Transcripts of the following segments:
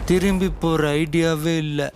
திரும்பி போற ஐடியாவே இல்லை.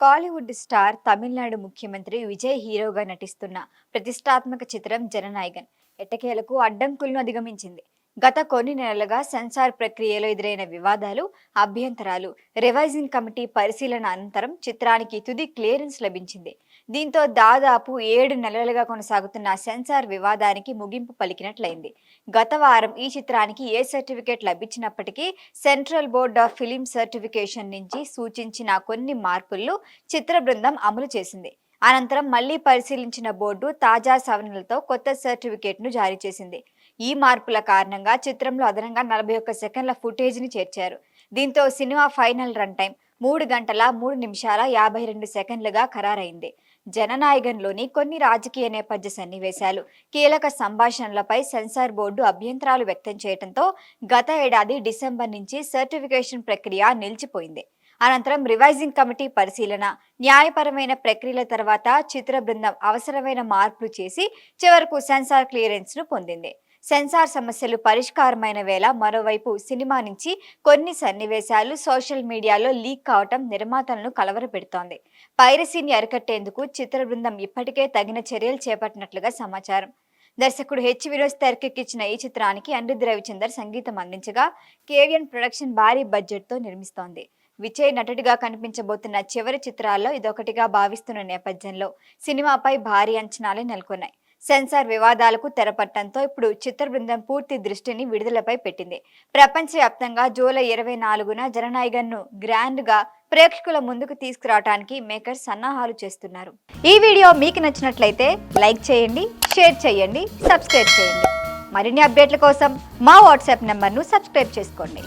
కాలీవుడ్ స్టార్ తమిళనాడు ముఖ్యమంత్రి విజయ్ హీరోగా నటిస్తున్న ప్రతిష్టాత్మక చిత్రం జననాయగన్ ఎట్టకేలకు అడ్డంకులను అధిగమించింది. గత కొన్ని నెలలుగా సెన్సార్ ప్రక్రియలో ఎదురైన వివాదాలు, అభ్యంతరాలు, రివైజింగ్ కమిటీ పరిశీలన అనంతరం చిత్రానికి తుది క్లియరెన్స్ లభించింది. దీంతో దాదాపు 7 నెలలుగా కొనసాగుతున్న సెన్సార్ వివాదానికి ముగింపు పలికినట్లయింది. గత వారం ఈ చిత్రానికి ఏ సర్టిఫికేట్ లభించినప్పటికీ central board of film certification నుంచి సూచించిన కొన్ని మార్పులను చిత్ర బృందం అమలు చేసింది. అనంతరం మళ్లీ పరిశీలించిన బోర్డు తాజా సవరణలతో కొత్త సర్టిఫికేట్ను జారీ చేసింది. ఈ మార్పుల కారణంగా చిత్రంలో అదనంగా 41 సెకండ్ల ఫుటేజ్ని చేర్చారు. దీంతో సినిమా ఫైనల్ రన్ టైం 3 గంటల 3 నిమిషాల 52 సెకండ్లుగా ఖరారైంది. జననాయగన్లోని కొన్ని రాజకీయ నేపథ్య సన్నివేశాలు, కీలక సంభాషణలపై సెన్సార్ బోర్డు అభ్యంతరాలు వ్యక్తం చేయడంతో గత ఏడాది డిసెంబర్ నుంచి సర్టిఫికేషన్ ప్రక్రియ నిలిచిపోయింది. అనంతరం రివైజింగ్ కమిటీ పరిశీలన, న్యాయపరమైన ప్రక్రియల తర్వాత చిత్ర బృందం అవసరమైన మార్పులు చేసి చివరకు సెన్సార్ క్లియరెన్స్ ను పొందింది. సెన్సార్ సమస్యలు పరిష్కారమైన వేళ మరోవైపు సినిమా నుంచి కొన్ని సన్నివేశాలు సోషల్ మీడియాలో లీక్ కావటం నిర్మాతలను కలవరపెడుతోంది. పైరసీని అరికట్టేందుకు చిత్ర బృందం ఇప్పటికే తగిన చర్యలు చేపట్టినట్లుగా సమాచారం. దర్శకుడు హెచ్ వినోద్ తెరకెక్కించిన ఈ చిత్రానికి అనిరుద్ధ్ రవిచందర్ సంగీతం అందించగా కేవిఎన్ ప్రొడక్షన్ భారీ బడ్జెట్తో నిర్మిస్తోంది. విజయ్ నటుడిగా కనిపించబోతున్న చివరి చిత్రాల్లో ఇదొకటిగా భావిస్తున్న నేపథ్యంలో సినిమాపై భారీ అంచనాలే నెలకొన్నాయి. సెన్సార్ వివాదాలకు తెరపట్టడంతో ఇప్పుడు చిత్ర బృందం పూర్తి దృష్టిని విడుదలపై పెట్టింది. ప్రపంచవ్యాప్తంగా జూలై 24న జననాయగన్ను గ్రాండ్ గా ప్రేక్షకుల ముందుకు తీసుకురావడానికి మేకర్స్ సన్నాహాలు చేస్తున్నారు. ఈ వీడియో మీకు నచ్చినట్లయితే లైక్ చేయండి, షేర్ చేయండి, సబ్స్క్రైబ్ చేయండి. మరిన్ని అప్డేట్ల కోసం మా వాట్సాప్ నెంబర్ను సబ్స్క్రైబ్ చేసుకోండి.